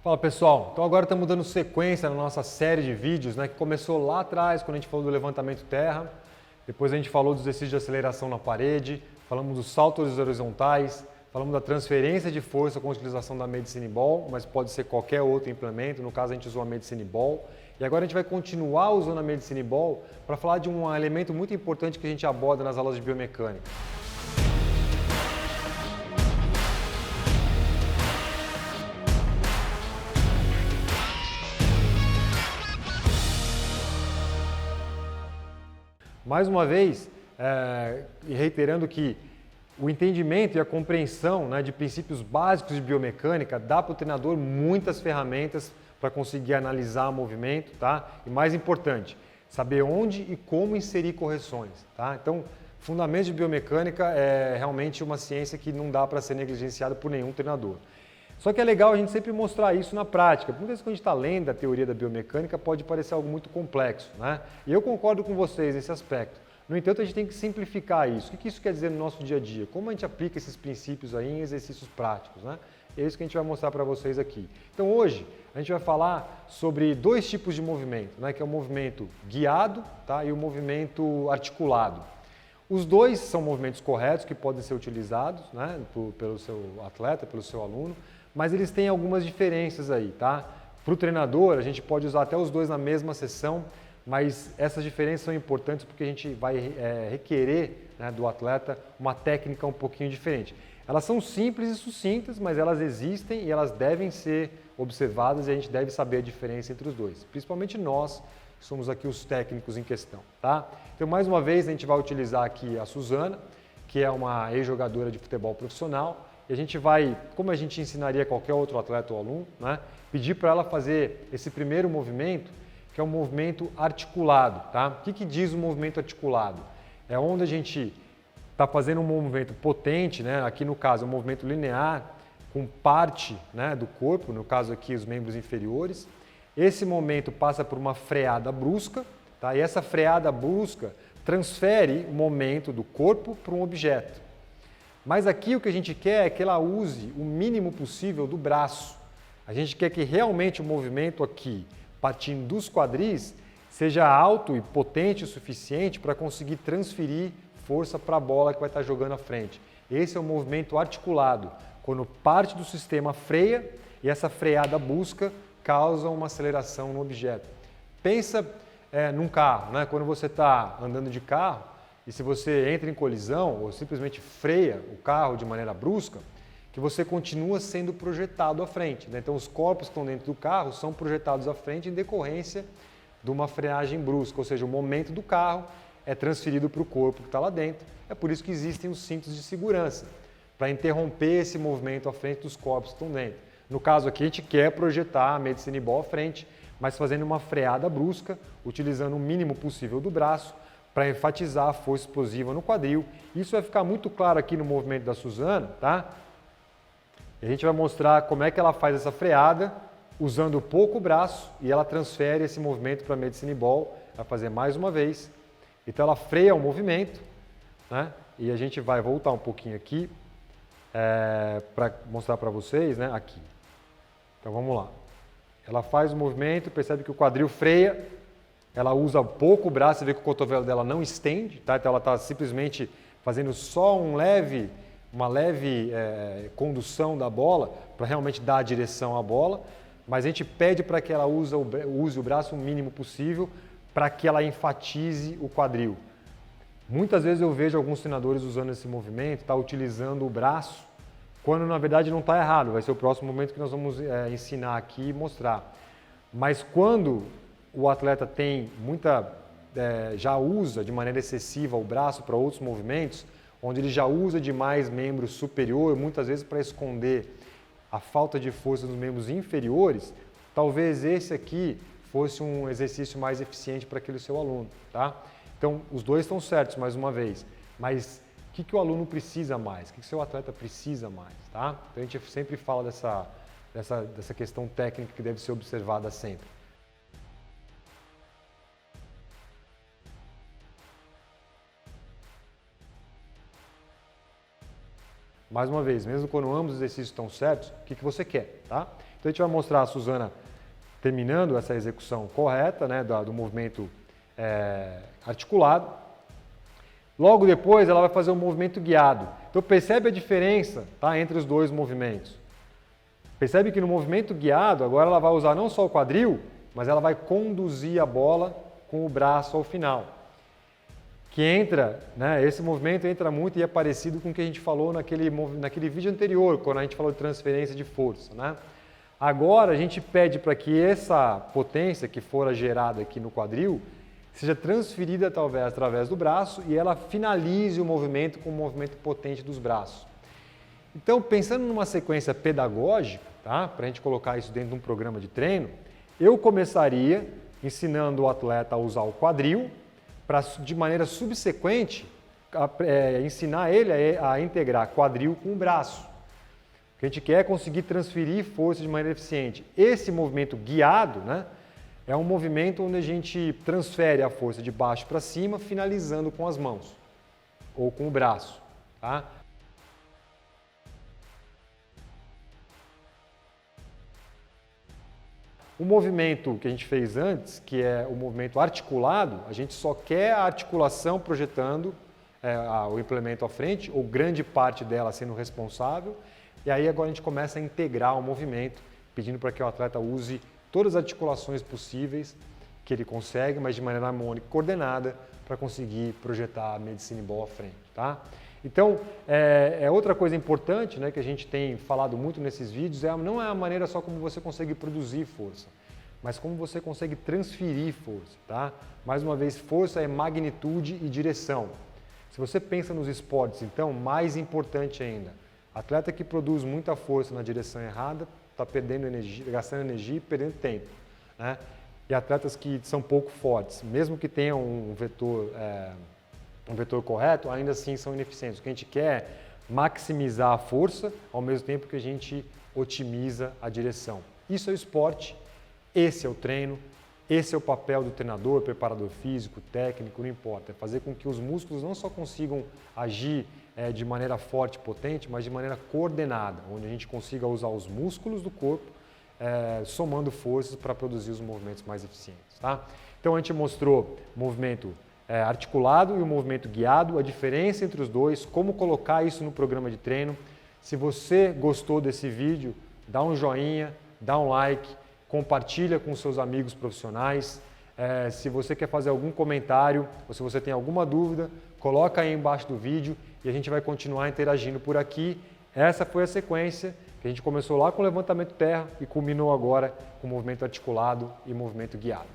Fala pessoal, então agora estamos dando sequência na nossa série de vídeos, que começou lá atrás quando a gente falou do levantamento terra, depois a gente falou dos exercícios de aceleração na parede, falamos dos saltos horizontais, falamos da transferência de força com a utilização da Medicine Ball, mas pode ser qualquer outro implemento, no caso a gente usou a Medicine Ball, e agora a gente vai continuar usando a Medicine Ball para falar de um elemento muito importante que a gente aborda nas aulas de biomecânica. Mais uma vez, reiterando que o entendimento e a compreensão de princípios básicos de biomecânica dá para o treinador muitas ferramentas para conseguir analisar o movimento, tá? E mais importante, saber onde e como inserir correções, tá? Então, fundamentos de biomecânica é realmente uma ciência que não dá para ser negligenciada por nenhum treinador. Só que é legal a gente sempre mostrar isso na prática. Muitas vezes quando a gente está lendo a teoria da biomecânica pode parecer algo muito complexo, né? E eu concordo com vocês nesse aspecto. No entanto, a gente tem que simplificar isso. O que isso quer dizer no nosso dia a dia? Como a gente aplica esses princípios aí em exercícios práticos, né? É isso que a gente vai mostrar para vocês aqui. Então hoje a gente vai falar sobre dois tipos de movimento, né? Que é o movimento guiado, tá? E o movimento articulado. Os dois são movimentos corretos que podem ser utilizados, né? Pelo seu atleta, pelo seu aluno, mas eles têm algumas diferenças aí, tá? Para o treinador, a gente pode usar até os dois na mesma sessão, mas essas diferenças são importantes porque a gente vai requerer, né, do atleta uma técnica um pouquinho diferente. Elas são simples e sucintas, mas elas existem e elas devem ser observadas e a gente deve saber a diferença entre os dois, principalmente nós, que somos aqui os técnicos em questão, tá? Então, mais uma vez, a gente vai utilizar aqui a Suzana, que é uma ex-jogadora de futebol profissional, e a gente vai, como a gente ensinaria qualquer outro atleta ou aluno, né, pedir para ela fazer esse primeiro movimento, que é um movimento articulado, tá? O que diz o movimento articulado? É onde a gente está fazendo um movimento potente, né? Aqui no caso é um movimento linear, com parte, né, do corpo, no caso aqui os membros inferiores. Esse momento passa por uma freada brusca, tá? E essa freada brusca transfere o momento do corpo para um objeto. Mas aqui o que a gente quer é que ela use o mínimo possível do braço. A gente quer que realmente o movimento aqui, partindo dos quadris, seja alto e potente o suficiente para conseguir transferir força para a bola que vai estar jogando à frente. Esse é o movimento articulado, quando parte do sistema freia e essa freada brusca causa uma aceleração no objeto. Pensa num carro, né? Quando você está andando de carro, e se você entra em colisão ou simplesmente freia o carro de maneira brusca, que você continua sendo projetado à frente, né? Então os corpos que estão dentro do carro são projetados à frente em decorrência de uma freagem brusca, ou seja, o momento do carro é transferido para o corpo que está lá dentro. É por isso que existem os cintos de segurança, para interromper esse movimento à frente dos corpos que estão dentro. No caso aqui a gente quer projetar a Medicine Ball à frente, mas fazendo uma freada brusca, utilizando o mínimo possível do braço, para enfatizar a força explosiva no quadril. Isso vai ficar muito claro aqui no movimento da Suzana, tá? E a gente vai mostrar como é que ela faz essa freada, usando pouco o braço, e ela transfere esse movimento para a Medicine Ball, vai fazer mais uma vez. Então ela freia o movimento, né? E a gente vai voltar um pouquinho aqui, para mostrar para vocês, né? Aqui. Então vamos lá. Ela faz o movimento, percebe que o quadril freia, ela usa pouco o braço, você vê que o cotovelo dela não estende, tá? Então ela está simplesmente fazendo só uma leve condução da bola para realmente dar a direção à bola, mas a gente pede para que ela use o braço o mínimo possível para que ela enfatize o quadril. Muitas vezes eu vejo alguns treinadores usando esse movimento, tá utilizando o braço, quando na verdade não está errado, vai ser o próximo momento que nós vamos ensinar aqui e mostrar. Mas quando o atleta tem já usa de maneira excessiva o braço para outros movimentos, onde ele já usa demais membro superior, muitas vezes para esconder a falta de força nos membros inferiores, talvez esse aqui fosse um exercício mais eficiente para aquele seu aluno, tá? Então, os dois estão certos, mais uma vez, mas o que o aluno precisa mais? O que o seu atleta precisa mais, tá? Então, a gente sempre fala dessa questão técnica que deve ser observada sempre. Mais uma vez, mesmo quando ambos os exercícios estão certos, o que você quer, tá? Então a gente vai mostrar a Suzana terminando essa execução correta, né, do movimento articulado. Logo depois ela vai fazer um movimento guiado. Então percebe a diferença, tá, entre os dois movimentos. Percebe que no movimento guiado agora ela vai usar não só o quadril, mas ela vai conduzir a bola com o braço ao final. Que entra, né, esse movimento entra muito e é parecido com o que a gente falou naquele vídeo anterior, quando a gente falou de transferência de força, né? Agora a gente pede para que essa potência que fora gerada aqui no quadril seja transferida através do braço e ela finalize o movimento com o movimento potente dos braços. Então, pensando numa sequência pedagógica, tá, para a gente colocar isso dentro de um programa de treino, eu começaria ensinando o atleta a usar o quadril, para, de maneira subsequente, ensinar ele a integrar quadril com o braço. O que a gente quer é conseguir transferir força de maneira eficiente. Esse movimento guiado, né, é um movimento onde a gente transfere a força de baixo para cima, finalizando com as mãos ou com o braço. Tá? O movimento que a gente fez antes, que é o movimento articulado, a gente só quer a articulação projetando o implemento à frente, ou grande parte dela sendo responsável, e aí agora a gente começa a integrar o movimento, pedindo para que o atleta use todas as articulações possíveis que ele consegue, mas de maneira harmônica e coordenada, para conseguir projetar a medicine ball à frente. Tá? Então, outra coisa importante, né, que a gente tem falado muito nesses vídeos, não é a maneira só como você consegue produzir força, mas como você consegue transferir força. Tá? Mais uma vez, força é magnitude e direção. Se você pensa nos esportes, então, mais importante ainda, atleta que produz muita força na direção errada está perdendo energia, gastando energia e perdendo tempo. Né? E atletas que são pouco fortes, mesmo que tenham um vetor correto, ainda assim são ineficientes. O que a gente quer é maximizar a força, ao mesmo tempo que a gente otimiza a direção. Isso é o esporte, esse é o treino, esse é o papel do treinador, preparador físico, técnico, não importa. É fazer com que os músculos não só consigam agir de maneira forte e potente, mas de maneira coordenada, onde a gente consiga usar os músculos do corpo, somando forças para produzir os movimentos mais eficientes. Tá? Então a gente mostrou movimento articulado e o movimento guiado, a diferença entre os dois, como colocar isso no programa de treino. Se você gostou desse vídeo, dá um joinha, dá um like, compartilha com seus amigos profissionais. Se você quer fazer algum comentário ou se você tem alguma dúvida, coloca aí embaixo do vídeo e a gente vai continuar interagindo por aqui. Essa foi a sequência que a gente começou lá com o levantamento terra e culminou agora com o movimento articulado e movimento guiado.